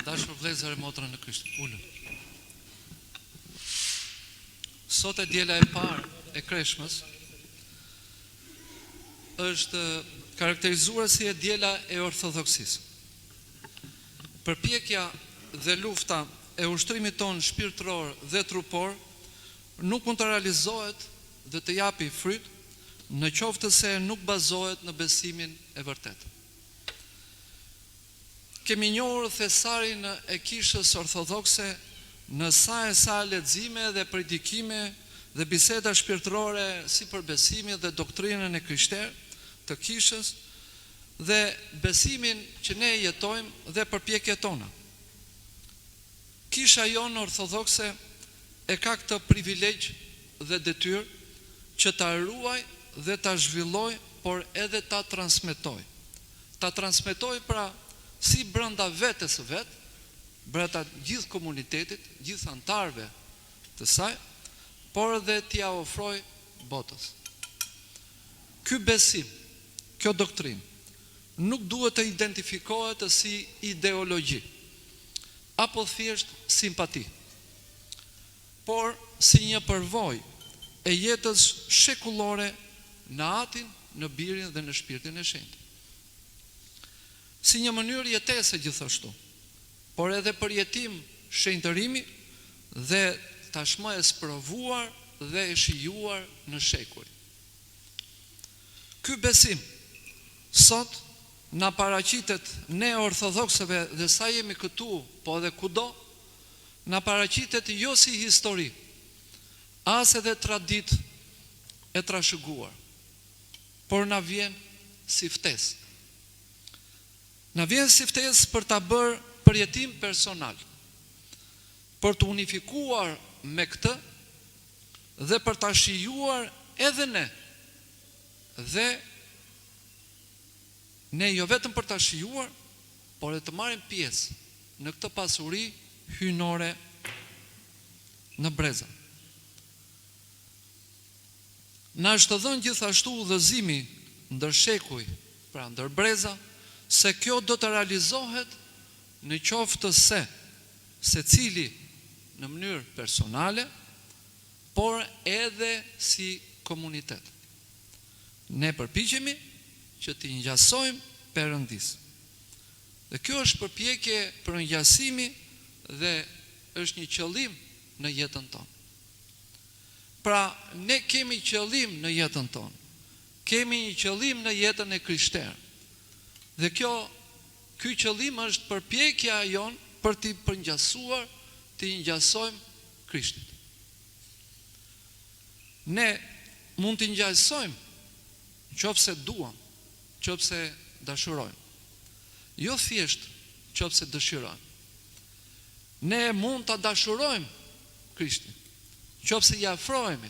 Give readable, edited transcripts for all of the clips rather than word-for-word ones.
Dashur vëllezër e motra në Krisht, ulën. Sot e diela e parë e Kreshmës është karakterizuar si e diela e ortodoksisë. Përpjekja dhe lufta e ushtrimit tonë shpirtëror dhe trupor nuk mund të realizohet dhe të japi fryt në qoftë se nuk bazohet në besimin e vërtetë. Kemi njohur thesarin e kishës ortodokse në sa lexime dhe predikime dhe biseda shpirtërore si për besimin dhe doktrinën e krishterë të kishës dhe besimin që ne jetojmë dhe përpjekjet tona. Kisha jonë ortodokse e ka këtë privilegj dhe detyrë që ta ruaj dhe ta zhvilloj, por edhe ta transmetoj. Ta transmetoj pra si brenda vetes së vet, brenda gjithë komunitetit, gjithë antarëve të saj, por edhe t'ia ofroj botës. Ky besim, kjo doktrinë, nuk duhet të identifikohet si ideologji, apo thjesht simpati, por si një përvojë e jetës shekullore në Atin, në Birin dhe në Shpirtin e Shenjtë. Si një mënyrë jetese gjithashtu, por edhe përjetim shenjtërimi dhe tashmë e sprovuar dhe e shijuar në shekuj. Ky besim sot na paraqitet ne ortodoksëve dhe sa jemi këtu, po edhe kudo, na paraqitet jo si histori, as edhe tradit e trashëguar, por na vjen si ftesë. Na vjen si ftesë për ta bërë përjetim personal, për të unifikuar me këtë dhe për ta shijuar edhe ne. Dhe ne jo vetëm për ta shijuar, por edhe të marrim pjesë në këtë pasuri hyjnore në breza. Na është dhënë gjithashtu udhëzimi ndër shekuj, pra ndër breza, se kjo do të realizohet në qoftë se secili në mënyrë personale, por edhe si komunitet. Ne përpiqemi që t'i ngjasojmë Perëndis. Dhe kjo është përpjekje për ngjasimi dhe është një qëllim në jetën tonë. Pra, ne kemi qëllim në jetën tonë. Kemi një qëllim në jetën e krishterë. Dhe ky qëllim është përpjekja jon për t'i përngjasuar, t'i ngjasojmë Krishtit. Ne mund t'i ngjasojmë nëse duam, nëse dashurojmë. Jo thjesht nëse dëshirojmë. Ne mund ta dashurojmë Krishtin, nëse i afrohemi.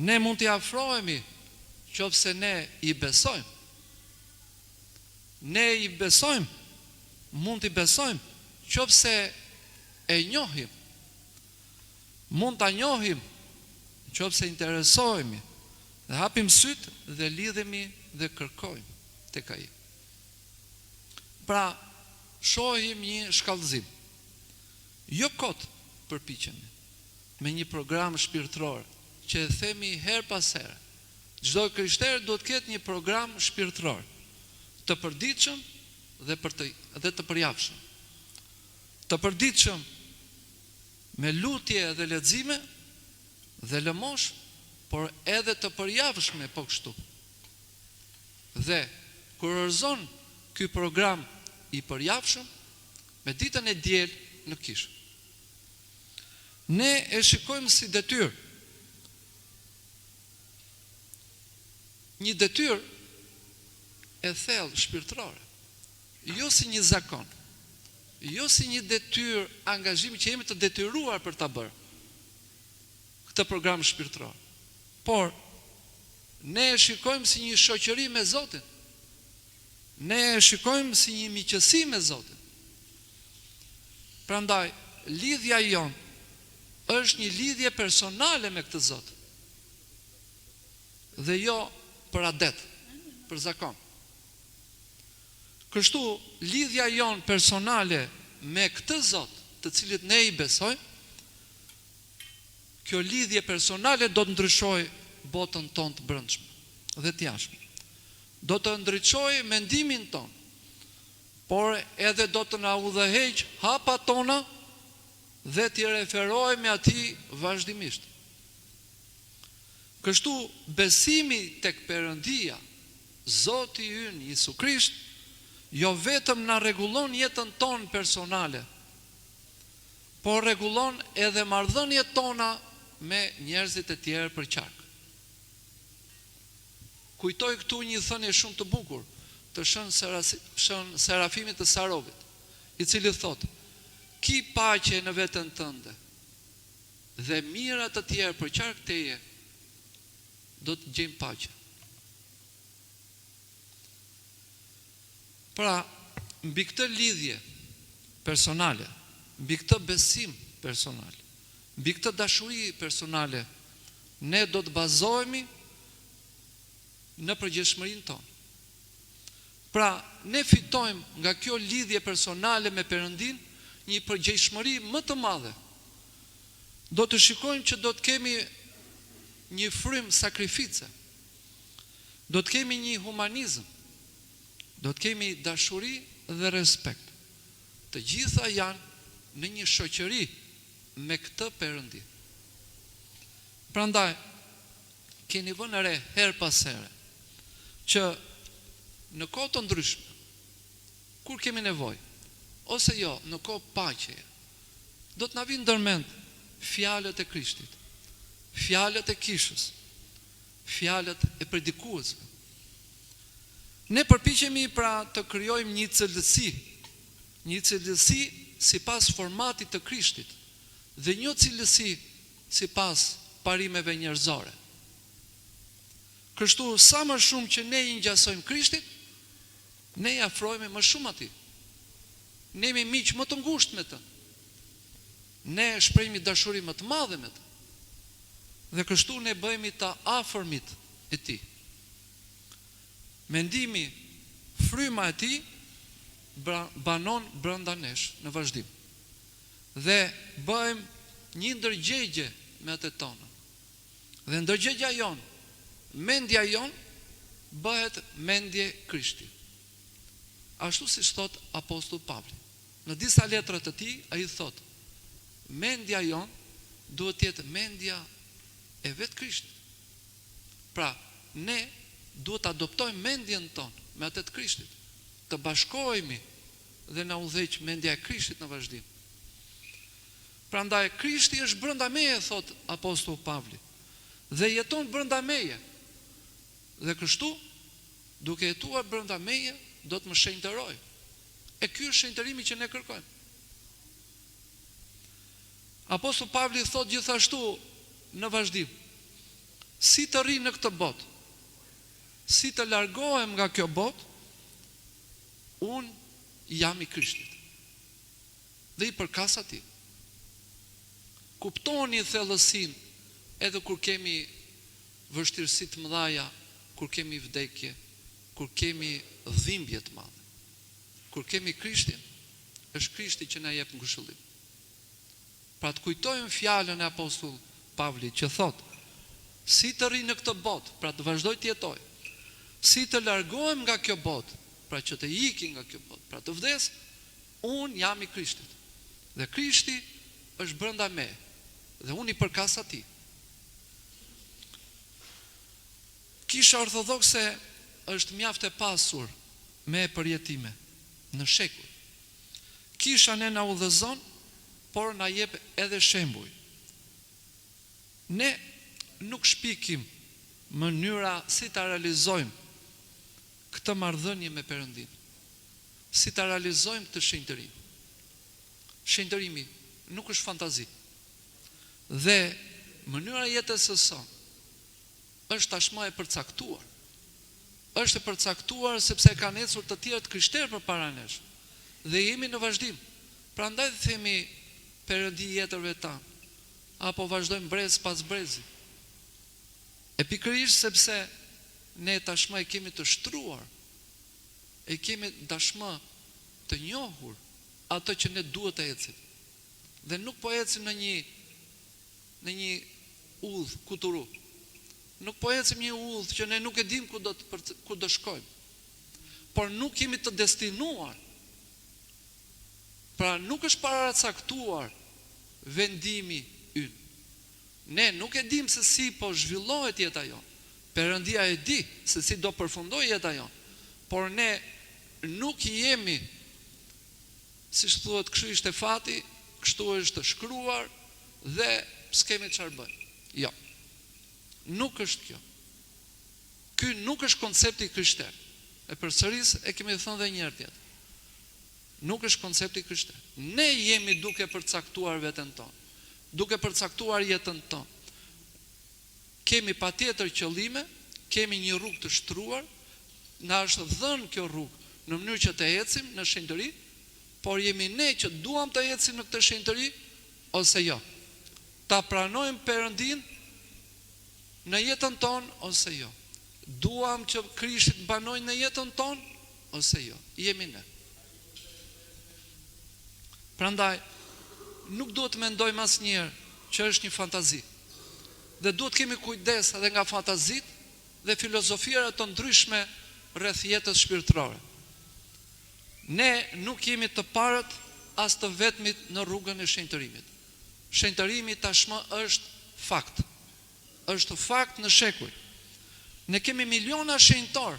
Ne mund t'i afrohemi nëse ne i besojmë. Ne i besojmë, mund t'i besojmë, nëse e njohim, mund t'a njohim, nëse interesohemi, dhe hapim syt dhe lidhemi dhe kërkojmë tek ai. Pra, shohim një shkallëzim. Jo kot përpiqemi me një program shpirtëror që e themi her pas here. Çdo krishter duhet të ketë një program shpirtëror, të përditshëm dhe të përjapshëm. Të përditshëm me lutje dhe lexime dhe lëmosh, por edhe të përjapshme po kështu. Dhe kur orzon ky program i përjapshëm, me ditën e diel në kishë, ne e shikojmë si detyrë. Një detyrë e thellë shpirtërore, jo si një zakon, jo si një detyrë angazhimi që jemi të detyruar për ta bërë këtë program shpirtëror, por ne e shikojmë si një shoqëri me Zotin, ne e shikojmë si një miqësi me Zotin. Prandaj, lidhja jonë është një lidhje personale me këtë Zot, dhe jo për adet, për zakon. Kështu, lidhja jonë personale me këtë Zot, të cilit ne i besojmë, kjo lidhje personale do të ndryshojë botën tonë të brendshme dhe të jashtme. Do të ndryshojë mendimin tonë, por edhe do të na udhëheq hapat tona dhe t'i referojmë atij vazhdimisht. Kështu, besimi tek Perëndia, Zoti ynë Jezu Krisht, jo vetëm na rregullon jetën tonë personale, por rregullon edhe marrëdhëniet tona me njerëzit e tjerë për qark. Kujtoj këtu një thënie shumë të bukur të Shën Serafimit të Sarovit, i cili thotë: "Ki paqe në veten tënde, dhe mirat të tjerë për qark teje do të gjejmë paqe." Pra, mbi këtë lidhje personale, mbi këtë besim personal, mbi këtë dashuri personale, ne do të bazohemi në përgjegjësinë tonë. Pra, ne fitojmë nga kjo lidhje personale me Perëndin një përgjegjësi më të madhe. Do të shikojmë që do të kemi një frym sakrifice, do të kemi një humanizëm, do të kemi dashuri dhe respekt. Të gjitha janë në një shoqëri me këtë Perëndi. Prandaj, keni vënë re her pas here që në kohë të ndryshme, kur kemi nevojë, ose jo, në kohë paqeje, do të na vinë ndërmend fjalët e Krishtit, fjalët e kishës, fjalët e predikuesve. Ne përpiqemi pra të krijojmë një cilësi sipas formatit të Krishtit dhe një cilësi sipas parimeve njerëzore. Kështu, sa më shumë që ne i ngjasojmë Krishtit, ne i afrohemi më shumë atij. Ne jemi miq më të ngushtë me të. Ne shprehemi dashuri më të madhe me të. Dhe kështu ne bëhemi të afërmit e tij. Mendimi, fryma e tij banon brenda nesh në vazhdim. Dhe bëjmë një ndërgjegje me atë tonë. Dhe ndërgjegja jonë, mendja jonë bëhet mendje Krishti. Ashtu si thot Apostull Pavli. Në disa letra të tij ai thot: mendja jonë duhet të jetë mendja e vetë Krishtit. Pra, ne duhet të adoptojmë mendjen tonë me atë të Krishtit, të bashkohemi dhe na udhëheq mendja e Krishtit në vazhdim. Prandaj Krishti është brenda meje, thot Apostull Pavli, dhe jeton brenda meje. Dhe kështu, duke jetuar brenda meje, do të më shenjtëroj. E ky është shenjtërimi që ne kërkojmë. Apostull Pavli thot gjithashtu në vazhdim: si të rri në këtë botë, si të largohem nga kjo botë, unë jam i Krishtit dhe i përkas atij. Kuptoni thellësinë edhe kur kemi vështirësi të mëdha, kur kemi vdekje, kur kemi dhimbje të mëdha. Kur kemi Krishtin, është Krishti që na jep ngushëllim. Pra të kujtojmë fjalën e Apostull Pavli që thot: si të rri në këtë botë, pra të vazhdoj të jetoj, si të largohem nga kjo botë, pra që të iki nga kjo botë, pra të vdes, unë jam i Krishtit. Dhe Krishti është brenda me, dhe unë i përkas atij. Kisha ortodokse është mjaft e pasur me përjetime në shekuj. Kisha ne na udhëzon, por na jep edhe shembuj. Ne nuk shpikim mënyra si ta realizojmë këtë marrëdhënie me Perëndin, si ta realizojmë të shenjtërim. Shenjtërimi nuk është fantazi. Dhe mënyra jetës së sonë është tashmë e përcaktuar. Është e përcaktuar sepse kanë ecur të tjerë krishterë përpara nesh. Dhe jemi në vazhdim. Prandaj themi Perëndi jetërve tanë, apo vazhdojmë brez pas brezi. E pikërisht sepse ne tashmë e kemi të shtruar e kemi dashmë të njohur ato që ne duhet të ecim. Dhe nuk po ecim në një udhë kuturu. Nuk po ecim një udhë që ne nuk e dim ku do shkojmë. Por nuk kemi të destinuar. Pra nuk është paracaktuar vendimi ynë. Ne nuk e dim se si po zhvillohet jeta jonë. Perëndia e di se si do përfundoj jeta jonë. Por ne nuk jemi, siç thuhet, kështu ishte fati, kështu është shkruar dhe s'kemi çfarë bëjmë. Jo. Nuk është kjo. Ky nuk është koncepti krishter. E përsëris e kemi thënë edhe një herë tjetër. Nuk është koncepti krishter. Ne jemi duke përcaktuar veten tonë. Duke përcaktuar jetën tonë. Kemi patjetër qëllime, kemi një rrugë të shtruar, na është dhënë kjo rrugë në mënyrë që të ecim në shenjtëri, por jemi ne që duam të ecim në këtë shenjtëri ose jo. Ta pranojmë Perëndin në jetën tonë ose jo. Duam që Krishti të banojë në jetën tonë ose jo. Jemi ne. Prandaj nuk duhet të mendojmë asnjëherë që është një fantazi. Dhe duhet kemi kujdes edhe nga fantazit dhe filozofira të ndryshme rreth jetës shpirtërore. Ne nuk jemi të parët as të vetmit në rrugën e shenjtërimit. Shenjtërimi tashmë është fakt. Është fakt në shekuj. Ne kemi miliona shenjtor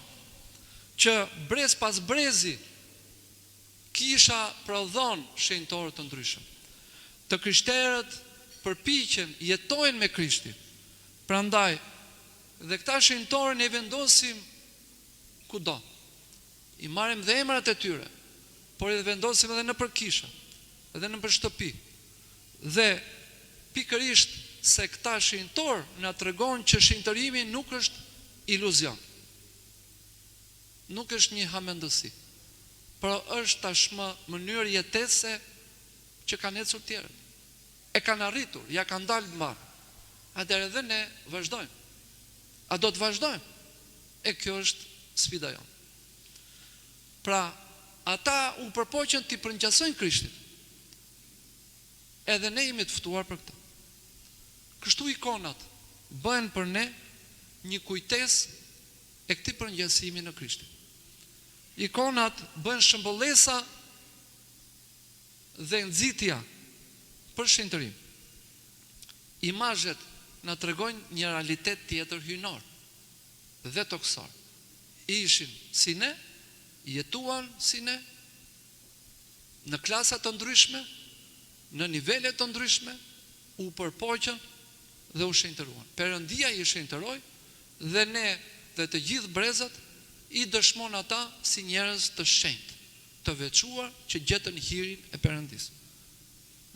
që brez pas brezi kisha prodhon shenjtorë të ndryshëm. Të krishterët përpiqen, jetojnë me Krishtin. Prandaj, dhe këta shenjtorë ne vendosim kudo. I marrim dhe emrat e tyre, por i vendosim edhe në përkisha, edhe në shtëpi. Dhe pikërisht se këta shenjtorë na tregon që shenjtërimi nuk është iluzion. Nuk është një hamendësi, por është tashmë mënyrë jetese që kanë ecur tjerët. E kanë arritur, ja kanë dalë mbar. Atëherë edhe ne vazhdojmë. A do të vazhdojmë? E kjo është sfida jonë. Pra, ata u përpoqen t'i përngjasojnë Krishtin. Edhe ne jemi të ftuar për këtë. Kështu ikonat bëhen për ne një kujtesë e këtij përngjasimi në Krishtin. Ikonat bëhen shëmbëllesa dhe nxitja për shenjtërim. Imazhet na tregojnë një realitet tjetër hyjnor dhe toksor. Ishin si ne, jetuan si ne, në klasa të ndryshme, në nivele të ndryshme, u përpoqën dhe u shenjtëruan. Perëndia i shenjtëroi dhe ne dhe të gjithë brezat i dëshmon ata si njerëz të shenjtë, të veçuar që gjetën hirin e Perëndisë.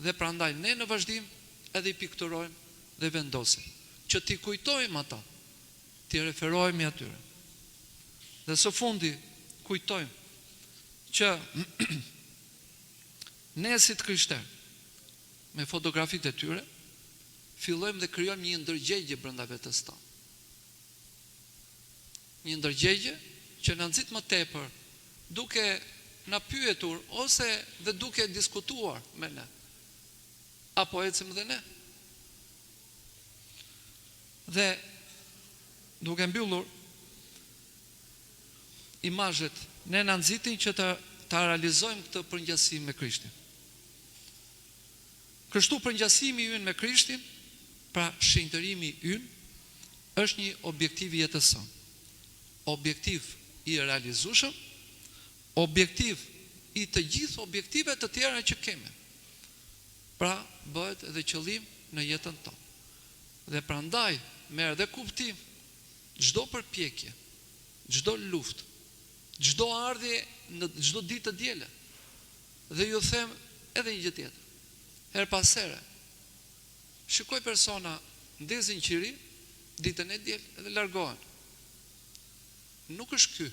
Dhe prandaj ne në vazhdim edhe i pikturojmë dhe vendosim që t'i kujtojmë ata, t'i referojmë atyre. Dhe së fundi kujtojmë që ne si të krishterë, me fotografitë e tyre, fillojmë dhe krijojmë një ndërgjegje brenda vetes tonë. Një ndërgjegje që na nxit më tepër, duke na pyetur ose dhe duke diskutuar me ne. Apo ecim dhe ne. Dhe duke mbyllur imazhet, ne na nxitin që ta realizojmë këtë përngjasim me Krishtin. Kështu përngjasimi ynë me Krishtin, pra shenjtërimi ynë, është një objektiv i jetës sonë. Objektiv i realizueshëm, objektiv i të gjithë objektive të tjera që kemi. Pra bëhet edhe qëllim në jetën tonë. Dhe prandaj merr dhe kuptim çdo përpjekje, çdo luftë, çdo ardhje në çdo ditë të diele. Dhe ju them edhe një gjë tjetër. Her pas here, shikoj persona ndezin qiri, ditën e diel edhe largohen. Nuk është ky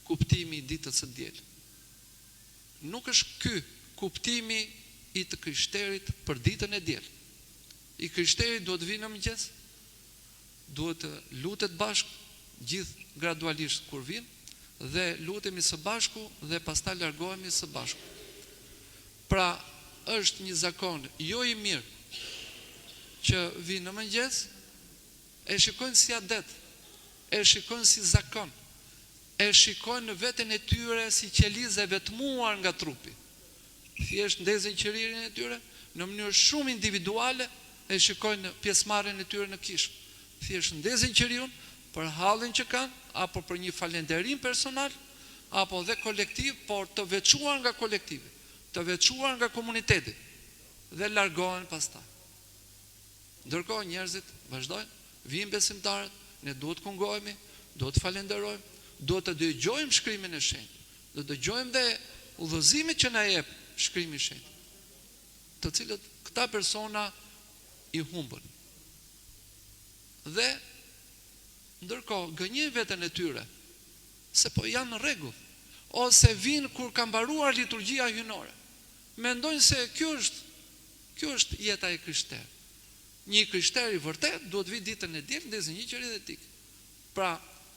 kuptimi i ditës së diel. Nuk është ky kuptimi i të krishterit për ditën e diel. I krishterit duhet vinë në mëngjes, duhet të lutet bashkë, gjithë gradualisht kur vinë, dhe lutemi së bashku dhe pastaj largohemi së bashku. Pra, është një zakon jo i mirë që vi në mëngjes, e shikojnë si adet, e shikojnë si zakon, e shikojnë në veten e tyre si qelizë e vetmuar nga trupi. Thjesht ndezin qiririn e tyre në mënyrë shumë individuale, e shikojnë pjesëmarrjen e tyre në kishë. Thjesht ndezin qiriun për hallin që kanë, apo për një falënderim personal, apo dhe kolektiv, por të veçuar nga kolektivi, të veçuar nga komuniteti, dhe largohen pastaj. Ndërkohë njerëzit vazhdojnë, vijnë besimtarët, ne duhet kungohemi, duhet falenderojmë, duhet të dëgjojmë shkrimin e shenjtë, do të dëgjojmë dhe udhëzimin që na jep shkrimi i shenjtë, të cilët këta persona i humbën. Dhe ndërkohë gënjejnë veten e tyre se po janë në rregull, ose vinë kur ka mbaruar liturgjia hyjnore. Mendojnë se kjo është jeta e krishterë. Një krishter i vërtet duhet vi ditën e diel, ndezë një qeri dhe tik. Pra,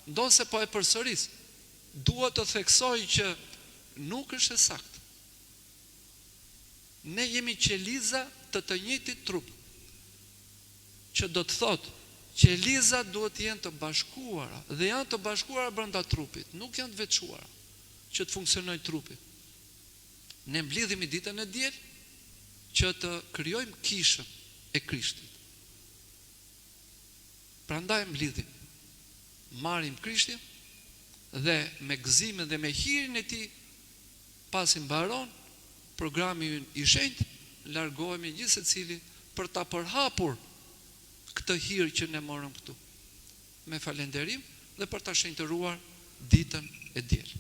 ndonse po e përsëris, duhet të theksoj që nuk është e saktë. Ne jemi qeliza të njëjtit trup, që do të thotë qelizat duhet të jenë të bashkuara, dhe janë të bashkuara brenda trupit, nuk janë të veçuara që të funksionojë trupi. Ne mblidhemi ditën e diel që të krijojmë kishën e Krishtit. Prandaj mblidhim, marrim Krishtin dhe me gëzimin dhe me hirin e tij, pasi mbaron programi i shenjtë, largohemi gjithë secili për ta përhapur këtë hir që ne morëm këtu, me falënderim dhe për ta shenjtëruar ditën e diel.